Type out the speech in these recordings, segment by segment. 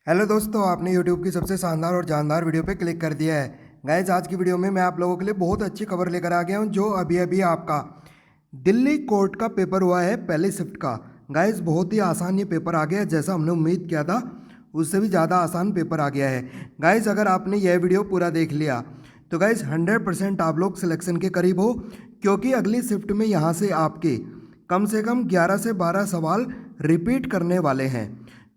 Hello दोस्तों, आपने YouTube की सबसे शानदार और जानदार वीडियो पे क्लिक कर दिया है। गाइज आज की वीडियो में मैं आप लोगों के लिए बहुत अच्छी खबर लेकर आ गया हूँ, जो अभी अभी आपका दिल्ली कोर्ट का पेपर हुआ है पहली शिफ्ट का। गाइज बहुत ही आसान ये पेपर आ गया है, जैसा हमने उम्मीद किया था उससे भी ज़्यादा आसान पेपर आ गया है। गाइज अगर आपने यह वीडियो पूरा देख लिया तो गाइज 100% आप लोग सिलेक्शन के करीब हो, क्योंकि अगली शिफ्ट में यहाँ से आपके कम से कम 11 से 12 सवाल रिपीट करने वाले हैं।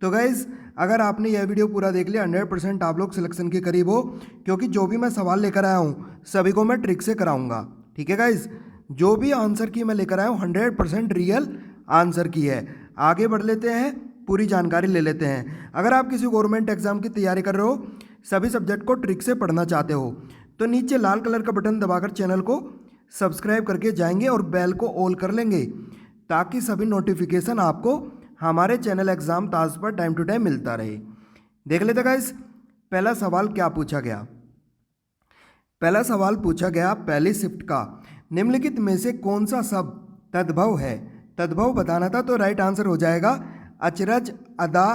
तो गाइज़ अगर आपने यह वीडियो पूरा देख लिया 100% आप लोग सिलेक्शन के करीब हो, क्योंकि जो भी मैं सवाल लेकर आया हूँ सभी को मैं ट्रिक से कराऊंगा। ठीक है गाइज़, जो भी आंसर की मैं लेकर आया हूँ 100% रियल आंसर की है। आगे बढ़ लेते हैं, पूरी जानकारी ले लेते हैं। अगर आप किसी गवर्नमेंट एग्जाम की तैयारी कर रहे हो, सभी सब्जेक्ट को ट्रिक से पढ़ना चाहते हो, तो नीचे लाल कलर का बटन दबाकर चैनल को सब्सक्राइब करके जाएंगे और बेल को ऑल कर लेंगे, ताकि सभी नोटिफिकेशन आपको हमारे चैनल एग्जाम ताज पर टाइम टू टाइम मिलता रहे। देख लेते गाइस, पहला सवाल क्या पूछा गया। पहला सवाल पूछा गया पहली शिफ्ट का, निम्नलिखित में से कौन सा शब्द तद्भव है। तद्भव बताना था, तो राइट आंसर हो जाएगा अचरज, अदा,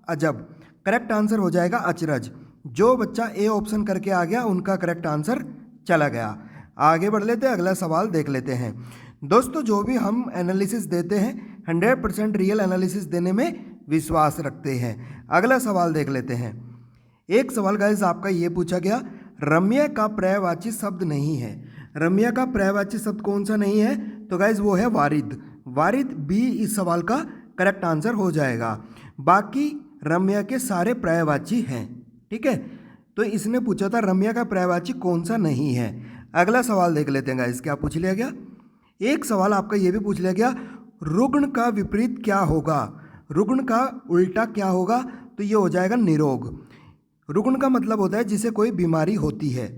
अजब। करेक्ट आंसर हो जाएगा अचरज। जो बच्चा ए ऑप्शन करके आ गया उनका करेक्ट आंसर चला गया। आगे बढ़ लेते हैं, अगला सवाल देख लेते हैं। दोस्तों जो भी हम एनालिसिस देते हैं 100% रियल एनालिसिस देने में विश्वास रखते हैं। अगला सवाल देख लेते हैं। एक सवाल गाइस आपका ये पूछा गया, रम्य का पर्यायवाची शब्द नहीं है। रम्य का पर्यायवाची शब्द कौन सा नहीं है, तो गाइस वो है वारिद। वारिद बी इस सवाल का करेक्ट आंसर हो जाएगा। बाकी रम्य के सारे पर्यायवाची हैं। ठीक है, तो इसने पूछा था रम्य का पर्यायवाची कौन सा नहीं है। अगला सवाल देख लेते हैं गाइस, क्या पूछ लिया गया। एक सवाल आपका ये भी पूछ लिया गया, रुग्ण का विपरीत क्या होगा। रुग्ण का उल्टा क्या होगा, तो ये हो जाएगा निरोग। रुग्ण का मतलब होता है जिसे कोई बीमारी होती है,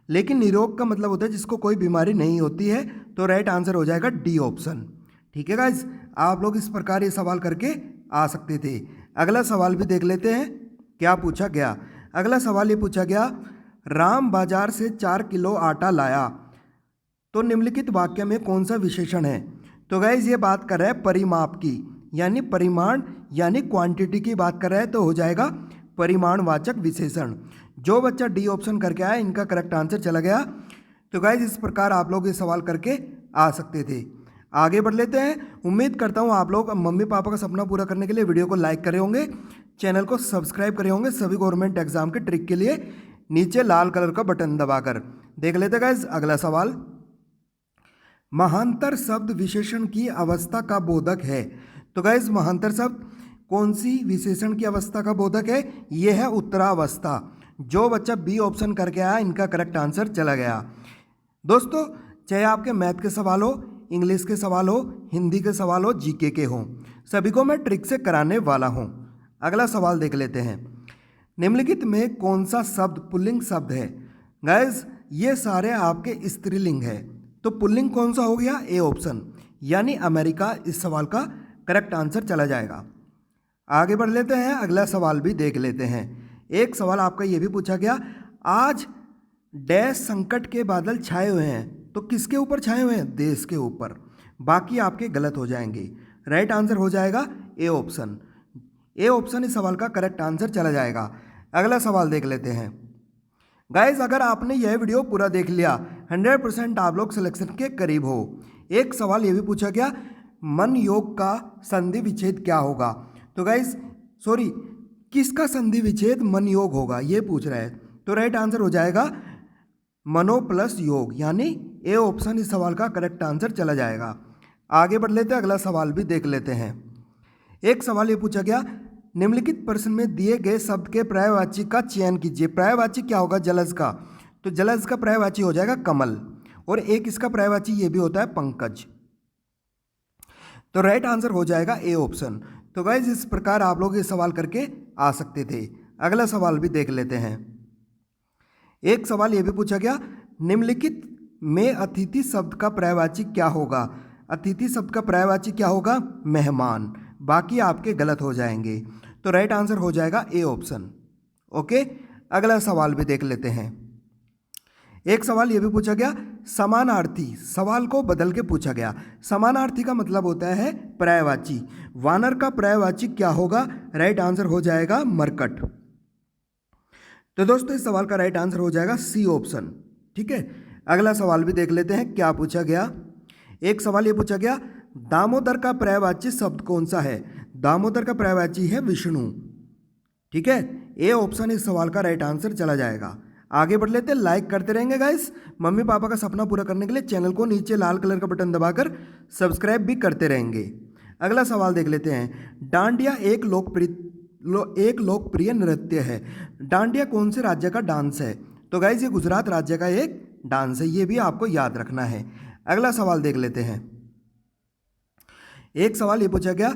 लेकिन निरोग का मतलब होता है जिसको कोई बीमारी नहीं होती है। तो राइट आंसर हो जाएगा डी ऑप्शन। ठीक है गाइज, आप लोग इस प्रकार ये सवाल करके आ सकते थे। अगला सवाल भी देख लेते हैं, क्या पूछा गया। अगला सवाल ये पूछा गया, राम बाजार से 4 किलो आटा लाया, तो निम्नलिखित वाक्य में कौन सा विशेषण है। तो गाइज ये बात कर रहा है परिमाप की, यानी परिमाण यानी क्वांटिटी की बात कर रहा है, तो हो जाएगा परिमाणवाचक विशेषण। जो बच्चा डी ऑप्शन करके आया इनका करेक्ट आंसर चला गया। तो गाइज इस प्रकार आप लोग ये सवाल करके आ सकते थे। आगे बढ़ लेते हैं। उम्मीद करता हूँ आप लोग मम्मी पापा का सपना पूरा करने के लिए वीडियो को लाइक करे होंगे, चैनल को सब्सक्राइब करे होंगे सभी गवर्नमेंट एग्जाम के ट्रिक के लिए नीचे लाल कलर का बटन दबाकर। देख लेते हैं गाइज अगला सवाल, महांतर शब्द विशेषण की अवस्था का बोधक है। तो गाइज महांतर शब्द कौन सी विशेषण की अवस्था का बोधक है, यह है उत्तरावस्था। जो बच्चा बी ऑप्शन करके आया इनका करेक्ट आंसर चला गया। दोस्तों चाहे आपके मैथ के सवाल हो, इंग्लिश के सवाल हो, हिंदी के सवाल हो, जीके के हो, सभी को मैं ट्रिक से कराने वाला हूँ। अगला सवाल देख लेते हैं, निम्नलिखित में कौन सा शब्द पुल्लिंग शब्द है। गाइज ये सारे आपके स्त्रीलिंग है, तो पुल्लिंग कौन सा हो गया, ए ऑप्शन यानी अमेरिका इस सवाल का करेक्ट आंसर चला जाएगा। आगे बढ़ लेते हैं, अगला सवाल भी देख लेते हैं। एक सवाल आपका ये भी पूछा गया, आज डैश संकट के बादल छाए हुए हैं, तो किसके ऊपर छाए हुए हैं, देश के ऊपर। बाकी आपके गलत हो जाएंगे। राइट आंसर हो जाएगा ए ऑप्शन। ए ऑप्शन इस सवाल का करेक्ट आंसर चला जाएगा। अगला सवाल देख लेते हैं। गाइज अगर आपने यह वीडियो पूरा देख लिया 100% आप लोग सिलेक्शन के करीब हो। एक सवाल ये भी पूछा गया, मन योग का संधि विच्छेद क्या होगा। तो गाइज किसका संधि विच्छेद मन योग होगा, ये पूछ रहा है। तो राइट आंसर हो जाएगा मनो प्लस योग, यानी ए ऑप्शन इस सवाल का करेक्ट आंसर चला जाएगा। आगे बढ़ लेते हैं, अगला सवाल भी देख लेते हैं। एक सवाल ये पूछा गया, निम्नलिखित प्रश्न में दिए गए शब्द के पर्यायवाची का चयन कीजिए। पर्यायवाची क्या होगा, जलज का, तो जलज का पर्यायवाची हो जाएगा कमल, और एक इसका पर्यायवाची ये भी होता है पंकज। तो राइट आंसर हो जाएगा ए ऑप्शन। तो गाइज इस प्रकार आप लोग ये सवाल करके आ सकते थे। अगला सवाल भी देख लेते हैं। एक सवाल ये भी पूछा गया, निम्नलिखित में अतिथि शब्द का पर्यायवाची क्या होगा। अतिथि शब्द का पर्यायवाची क्या होगा, मेहमान। बाकी आपके गलत हो जाएंगे। तो राइट आंसर हो जाएगा ए ऑप्शन। ओके, अगला सवाल भी देख लेते हैं। एक सवाल ये भी पूछा गया, समानार्थी सवाल को बदल के पूछा गया। समानार्थी का मतलब होता है पर्यायवाची। वानर का पर्यायवाची क्या होगा, राइट आंसर हो जाएगा मरकट। तो दोस्तों इस सवाल का राइट आंसर हो जाएगा सी ऑप्शन। ठीक है, अगला सवाल भी देख लेते हैं क्या पूछा गया। एक सवाल ये पूछा गया, दामोदर का पर्यायवाची शब्द कौन सा है। दामोदर का पर्यायवाची है विष्णु। ठीक है, ए ऑप्शन इस सवाल का राइट आंसर चला जाएगा। आगे बढ़ लेते हैं, लाइक करते रहेंगे गाइस। मम्मी पापा का सपना पूरा करने के लिए चैनल को नीचे लाल कलर का बटन दबाकर सब्सक्राइब भी करते रहेंगे। अगला सवाल देख लेते हैं, डांडिया एक लोकप्रिय नृत्य है। डांडिया कौन से राज्य का डांस है। तो गाइस ये गुजरात राज्य का एक डांस है, ये भी आपको याद रखना है। अगला सवाल देख लेते हैं। एक सवाल ये पूछा गया,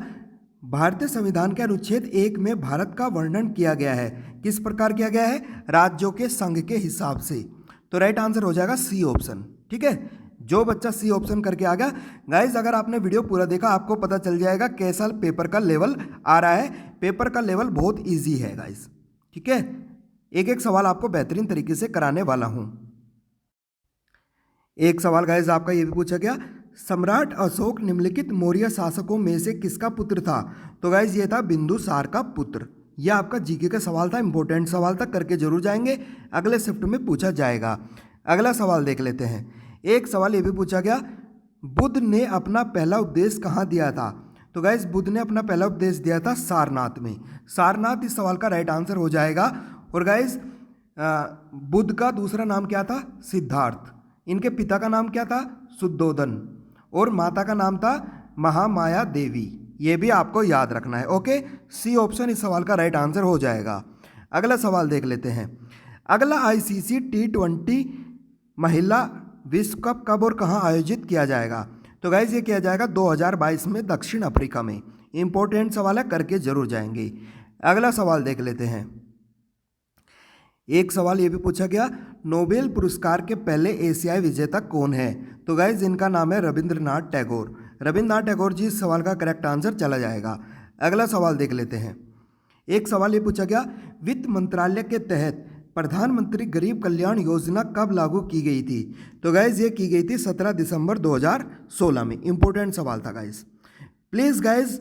भारतीय संविधान के अनुच्छेद 1 में भारत का वर्णन किया गया है, किस प्रकार किया गया है, राज्यों के संघ के हिसाब से। तो राइट आंसर हो जाएगा सी ऑप्शन। ठीक है, जो बच्चा सी ऑप्शन करके आ गया, गाइज अगर आपने वीडियो पूरा देखा आपको पता चल जाएगा कैसा पेपर का लेवल आ रहा है। पेपर का लेवल बहुत इजी है गाइज। ठीक है, एक एक सवाल आपको बेहतरीन तरीके से कराने वाला हूं। एक सवाल गाइज आपका ये भी पूछा गया, सम्राट अशोक निम्नलिखित मौर्य शासकों में से किसका पुत्र था। तो गाइज ये था बिंदुसार का पुत्र। यह आपका जीके का सवाल था, इंपॉर्टेंट सवाल था, करके जरूर जाएंगे, अगले शिफ्ट में पूछा जाएगा। अगला सवाल देख लेते हैं। एक सवाल ये भी पूछा गया, बुद्ध ने अपना पहला उपदेश कहाँ दिया था। तो गाइज बुद्ध ने अपना पहला उपदेश दिया था सारनाथ में। सारनाथ इस सवाल का राइट आंसर हो जाएगा। और गाइज बुद्ध का दूसरा नाम क्या था, सिद्धार्थ। इनके पिता का नाम क्या था, शुद्धोदन। और माता का नाम था महामाया देवी। ये भी आपको याद रखना है। ओके, सी ऑप्शन इस सवाल का राइट आंसर हो जाएगा। अगला सवाल देख लेते हैं। अगला आईसीसी T20 महिला विश्व कप कब और कहाँ आयोजित किया जाएगा। तो गाइज ये किया जाएगा 2022 में दक्षिण अफ्रीका में। इंपॉर्टेंट सवाल है, करके जरूर जाएंगे। अगला सवाल देख लेते हैं। एक सवाल ये भी पूछा गया, नोबेल पुरस्कार के पहले एशियाई विजेता कौन है। तो गाइज इनका नाम है रविंद्रनाथ टैगोर। रविंद्रनाथ टैगोर जी इस सवाल का करेक्ट आंसर चला जाएगा। अगला सवाल देख लेते हैं। एक सवाल ये पूछा गया, वित्त मंत्रालय के तहत प्रधानमंत्री गरीब कल्याण योजना कब लागू की गई थी। तो गाइज ये की गई थी 17 दिसंबर 2016 में। इंपॉर्टेंट सवाल था गाइज। प्लीज़ गाइज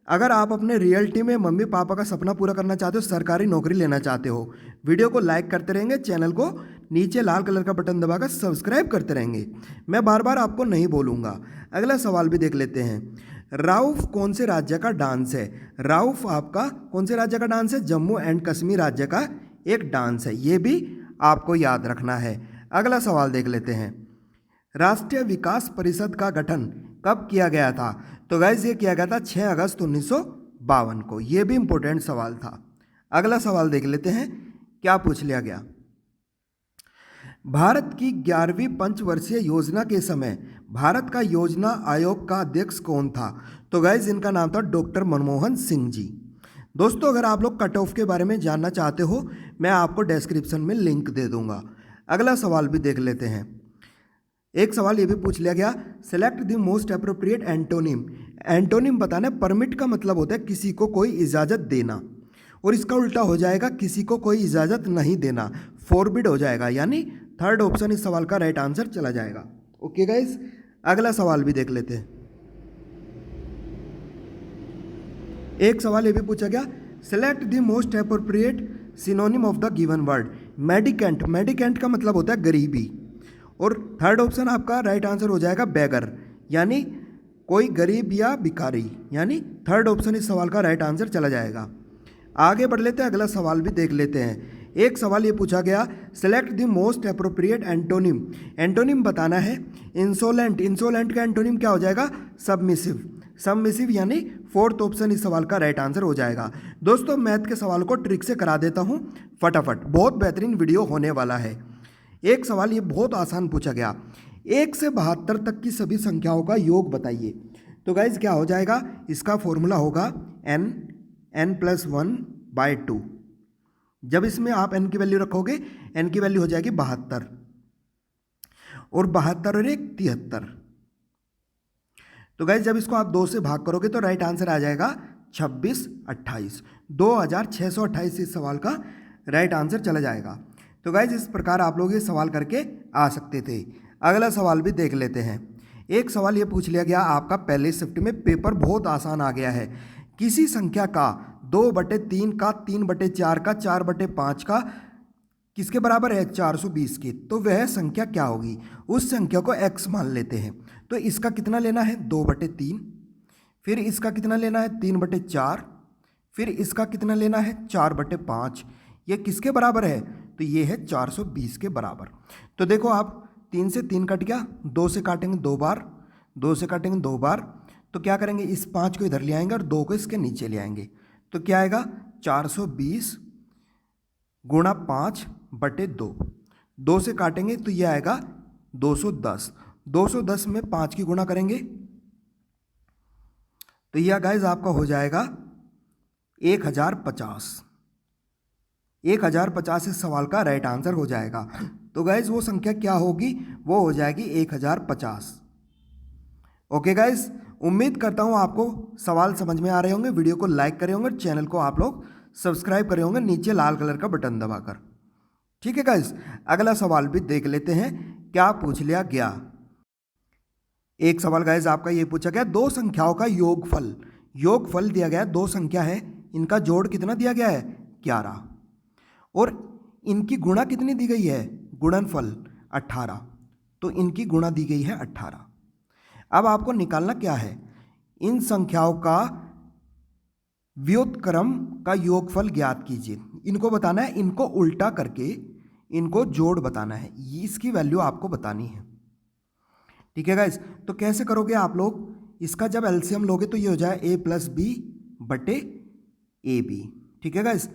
अगर आप अपने रियलिटी में मम्मी पापा का सपना पूरा करना चाहते हो, सरकारी नौकरी लेना चाहते हो, वीडियो को लाइक करते रहेंगे, चैनल को नीचे लाल कलर का बटन दबाकर सब्सक्राइब करते रहेंगे। मैं बार बार आपको नहीं बोलूँगा। अगला सवाल भी देख लेते हैं। राउफ कौन से राज्य का डांस है। राउफ आपका कौन से राज्य का डांस है, जम्मू एंड कश्मीर राज्य का एक डांस है। ये भी आपको याद रखना है। अगला सवाल देख लेते हैं। राष्ट्रीय विकास परिषद का गठन कब किया गया था। तो गाइज ये किया गया था 6 अगस्त 1952 को। ये भी इंपॉर्टेंट सवाल था। अगला सवाल देख लेते हैं क्या पूछ लिया गया। भारत की 11वीं पंचवर्षीय योजना के समय भारत का योजना आयोग का अध्यक्ष कौन था। तो गाइज इनका नाम था डॉक्टर मनमोहन सिंह जी। दोस्तों अगर आप लोग कट ऑफ के बारे में जानना चाहते हो, मैं आपको डिस्क्रिप्शन में लिंक दे दूंगा। अगला सवाल भी देख लेते हैं। एक सवाल ये भी पूछ लिया गया, select the most appropriate antonym. Antonym बताना, परमिट का मतलब होता है किसी को कोई इजाज़त देना, और इसका उल्टा हो जाएगा किसी को कोई इजाज़त नहीं देना, फॉरबिड हो जाएगा। यानी थर्ड ऑप्शन इस सवाल का राइट आंसर चला जाएगा। ओके गाइज, अगला सवाल भी देख लेते हैं। एक सवाल ये भी पूछा गया, select the most appropriate synonym of the given word. Mendicant, mendicant का मतलब होता है गरीबी, और थर्ड ऑप्शन आपका राइट आंसर हो जाएगा बेगर, यानी कोई गरीब या भिखारी। यानी थर्ड ऑप्शन इस सवाल का राइट आंसर चला जाएगा। आगे बढ़ लेते हैं, अगला सवाल भी देख लेते हैं। एक सवाल ये पूछा गया, select the most appropriate antonym. Antonym बताना है इंसोलेंट। इंसोलेंट का एंटोनिम क्या हो जाएगा, सबमिसिव। सबमिसिव यानी फोर्थ ऑप्शन इस सवाल का राइट आंसर हो जाएगा। दोस्तों मैथ के सवाल को ट्रिक से करा देता हूँ फटाफट, बहुत बेहतरीन वीडियो होने वाला है। एक सवाल ये बहुत आसान पूछा गया, 1 से 72 तक की सभी संख्याओं का योग बताइए। तो गाइज क्या हो जाएगा, इसका फॉर्मूला होगा n+1/2। जब इसमें आप n की वैल्यू रखोगे, n की वैल्यू हो जाएगी 72, और 72 और 1 73। तो गाइज जब इसको आप 2 से भाग करोगे तो राइट आंसर आ जाएगा 2628। 2628 इस सवाल का राइट आंसर चला जाएगा। तो गाइज इस प्रकार आप लोग ये सवाल करके आ सकते थे। अगला सवाल भी देख लेते हैं। एक सवाल ये पूछ लिया गया आपका पहले शिफ्ट में, पेपर बहुत आसान आ गया है। किसी संख्या का 2/3 का, 3/4 का, 4/5 का किसके बराबर है 420 के, तो वह संख्या क्या होगी, उस संख्या को x मान लेते हैं। तो इसका कितना लेना है 2/3, फिर इसका कितना लेना है 3/4, फिर इसका कितना लेना है 4/5। ये किसके बराबर है, तो ये है 420 के बराबर। तो देखो आप 3 से 3 कट गया, 2 से काटेंगे 2 बार, 2 से काटेंगे 2 बार, तो क्या करेंगे इस 5 को इधर ले आएंगे और 2 को इसके नीचे ले आएंगे। तो क्या आएगा 420 गुणा 5/2, 2 से काटेंगे तो ये आएगा 210, 210 में 5 की गुणा करेंगे तो यह गाइज आपका हो जाएगा 1050। 1050 इस सवाल का राइट आंसर हो जाएगा। तो गाइज वो संख्या क्या होगी, वो हो जाएगी 1050। ओके गाइज, उम्मीद करता हूँ आपको सवाल समझ में आ रहे होंगे। वीडियो को लाइक करे होंगे, चैनल को आप लोग सब्सक्राइब करे होंगे नीचे लाल कलर का बटन दबाकर। ठीक है गाइज, अगला सवाल भी देख लेते हैं क्या पूछ लिया गया। एक सवाल गाइज आपका ये पूछा गया, दो संख्याओं का योगफल, योगफल दिया गया, दो संख्या है, इनका जोड़ कितना दिया गया है 11, और इनकी गुणा कितनी दी गई है, गुणनफल 18, तो इनकी गुणा दी गई है 18। अब आपको निकालना क्या है, इन संख्याओं का व्युत्क्रम का योगफल ज्ञात कीजिए। इनको बताना है, इनको उल्टा करके इनको जोड़ बताना है, इसकी वैल्यू आपको बतानी है। ठीक है गाइस, तो कैसे करोगे आप लोग, इसका जब एलसीएम लोगे तो ये हो जाए a+b/ab। ठीक है गाइस,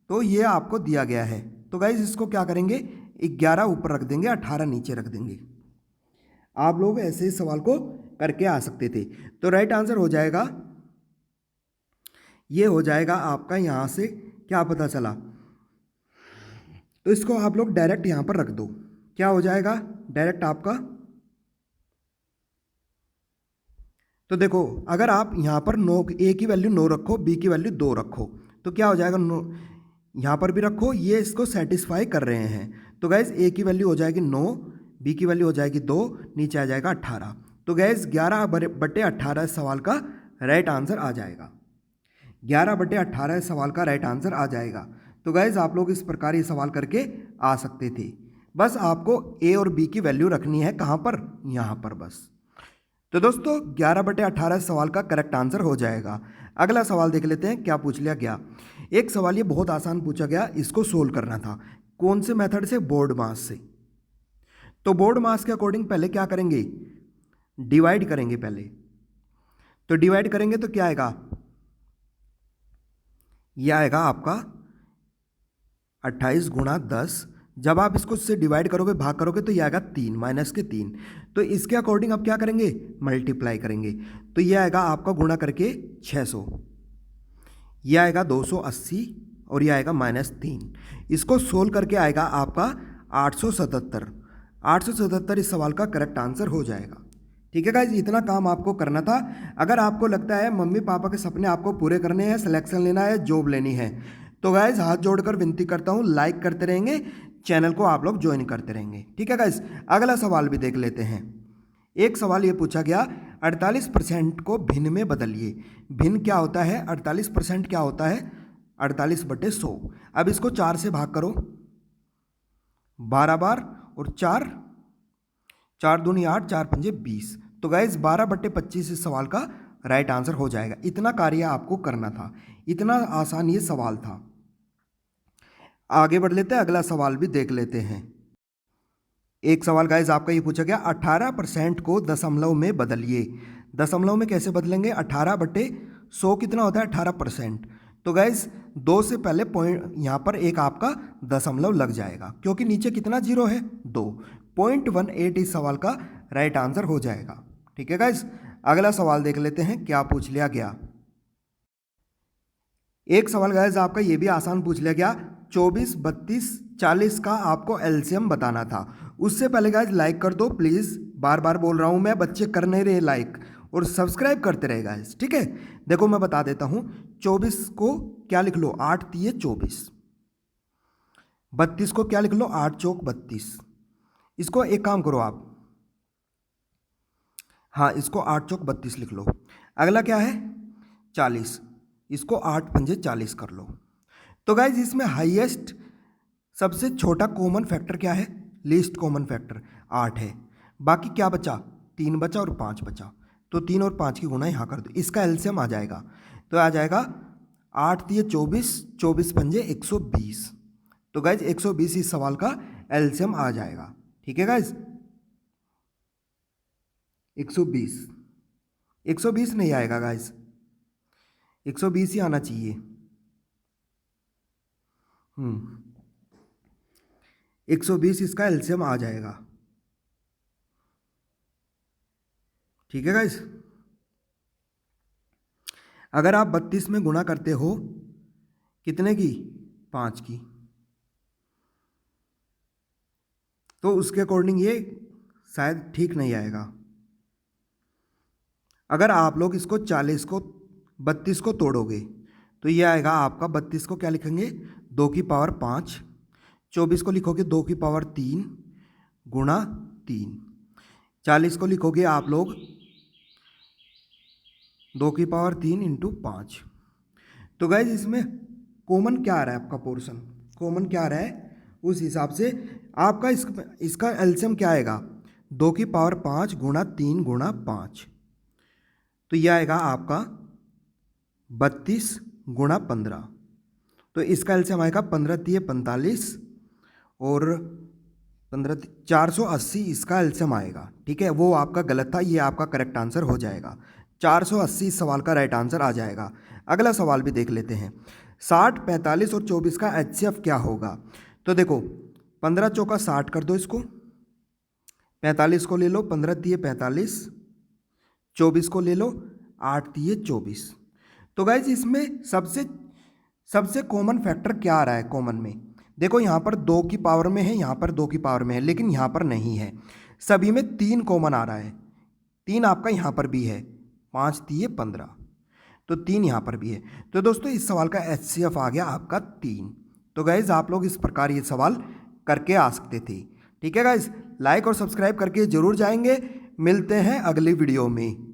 तो ये आपको दिया गया है। तो गाइस इसको क्या करेंगे, 11 ऊपर रख देंगे, 18 नीचे रख देंगे। आप लोग ऐसे इस सवाल को करके आ सकते थे। तो राइट आंसर हो जाएगा, ये हो जाएगा आपका, यहां से क्या पता चला, तो इसको आप लोग डायरेक्ट यहां पर रख दो। क्या हो जाएगा डायरेक्ट आपका, तो देखो अगर आप यहां पर a की वैल्यू 9 रखो, b की वैल्यू 2 रखो, तो क्या हो जाएगा, यहां पर भी रखो, ये इसको सेटिस्फाई कर रहे हैं। तो गैस a की वैल्यू हो जाएगी 9, b की वैल्यू हो जाएगी 2, नीचे आ जाएगा 18। तो गैस 11/18 सवाल का राइट आंसर आ जाएगा। 11/18 सवाल का राइट आंसर आ जाएगा। तो गैस आप लोग इस प्रकार ये सवाल करके आ सकते थे। बस आपको a और b की वैल्यू रखनी है, कहाँ पर, यहाँ पर बस। तो दोस्तों 11/18 सवाल का करेक्ट आंसर हो जाएगा। अगला सवाल देख लेते हैं क्या पूछ लिया गया। एक सवाल ये बहुत आसान पूछा गया, इसको सोल्व करना था। कौन से मेथड से, बोर्ड मास से। तो बोर्ड मास के अकॉर्डिंग पहले क्या करेंगे, डिवाइड करेंगे पहले। तो डिवाइड करेंगे तो क्या आएगा, यह आएगा आपका 28 गुणा 10। जब आप इसको इससे डिवाइड करोगे, भाग करोगे, तो ये आएगा 3 -3। तो इसके अकॉर्डिंग आप क्या करेंगे, मल्टीप्लाई करेंगे। तो ये आएगा आपका गुणा करके 600, ये आएगा 280 और ये आएगा -3। इसको सोल्व करके आएगा आपका 877। 877 इस सवाल का करेक्ट आंसर हो जाएगा। ठीक है गाइज, इतना काम आपको करना था। अगर आपको लगता है मम्मी पापा के सपने आपको पूरे करने हैं, सिलेक्शन लेना है, जॉब लेनी है, तो गाइज हाथ जोड़कर विनती करता हूँ, लाइक करते रहेंगे, चैनल को आप लोग ज्वाइन करते रहेंगे। ठीक है गाइज, अगला सवाल भी देख लेते हैं। एक सवाल ये पूछा गया, 48% को भिन्न में बदलिए। भिन्न क्या होता है, 48% क्या होता है, 48/100। अब इसको 4 से भाग करो 12 बार, और 4 दूनी 8, 4 पंजे 20। तो गाइज 12/25 इस सवाल का राइट आंसर हो जाएगा। इतना कार्य आपको करना था, इतना आसान ये सवाल था। आगे बढ़ लेते हैं, अगला सवाल भी देख लेते हैं। एक सवाल गाइज आपका ये पूछा गया, 18% को दशमलव में बदलिए। दशमलव में कैसे बदलेंगे, 18/100 कितना होता है 18%। तो गाइज 2 से पहले पॉइंट, यहाँ पर एक आपका दशमलव लग जाएगा, क्योंकि नीचे कितना जीरो है 2। 0.18 इस सवाल का राइट आंसर हो जाएगा। ठीक है गाइज, अगला सवाल देख लेते हैं क्या पूछ लिया गया। एक सवाल गाइज आपका ये भी आसान पूछ लिया गया, 24, 32, 40 का आपको एलसीएम बताना था। उससे पहले गाइज लाइक कर दो प्लीज़, बार बार बोल रहा हूँ मैं, बच्चे कर नहीं रहे लाइक, और सब्सक्राइब करते रहे गाइज। ठीक है, देखो मैं बता देता हूँ, 24 को क्या लिख लो, 8 3 24। 32 को क्या लिख लो, 8 चौक 32। इसको एक काम करो आप, हाँ इसको 8 चौक 32 लिख लो। अगला क्या है 40, इसको 8 पंजे 40 कर लो। तो गाइज इसमें हाईएस्ट सबसे छोटा कॉमन फैक्टर क्या है? लीस्ट कॉमन फैक्टर 8 है। बाकी क्या बचा? 3 बचा और 5 बचा। तो 3 और 5 की गुणा यहाँ कर दो, इसका एलसीएम आ जाएगा। तो आ जाएगा 8 दिए 24, 24 पंजे 120। तो गाइज 120 इस सवाल का एलसीएम आ जाएगा। ठीक है गाइज, 120 नहीं आएगा गाइज, 120 ही आना चाहिए। 120 इसका एलसीएम आ जाएगा। ठीक है गाइज, अगर आप 32 में गुणा करते हो कितने की? 5 की, तो उसके अकॉर्डिंग ये शायद ठीक नहीं आएगा। अगर आप लोग इसको 40 को 32 को तोड़ोगे तो ये आएगा आपका 32 को क्या लिखेंगे? 2 की पावर 5। 24 को लिखोगे 2 की पावर 3 गुणा 3। 40 को लिखोगे आप लोग 2 की पावर 3 इंटू 5। तो गाइज इसमें कॉमन क्या आ रहा है? आपका पोर्शन कॉमन क्या आ रहा है? उस हिसाब से आपका इसका एलसीएम क्या आएगा? 2 की पावर 5 गुणा 3 गुणा 5। तो यह आएगा आपका 32 गुणा 15। तो इसका एलसीएम आएगा 15 तिये 45 और 15 480 इसका एलसीएम आएगा। ठीक है, वो आपका गलत था, ये आपका करेक्ट आंसर हो जाएगा। 480 इस सवाल का राइट आंसर आ जाएगा। अगला सवाल भी देख लेते हैं। 60, 45 और 24 का एचसीएफ क्या होगा? तो देखो 15 चौका 60 कर दो इसको, 45 को ले लो 15 तिये 45, 24 को ले लो 8 तिये 24। तो गाइज इसमें सबसे कॉमन फैक्टर क्या आ रहा है? कॉमन में देखो यहाँ पर 2 की पावर में है, यहाँ पर 2 की पावर में है, लेकिन यहाँ पर नहीं है। सभी में 3 कॉमन आ रहा है। 3 आपका यहाँ पर भी है, 5 तिये 15, तो 3 यहाँ पर भी है। तो दोस्तों इस सवाल का एचसीएफ आ गया आपका 3। तो गाइज आप लोग इस प्रकार ये सवाल करके आ सकते थे। ठीक है गाइज, लाइक और सब्सक्राइब करके जरूर जाएंगे। मिलते हैं अगली वीडियो में।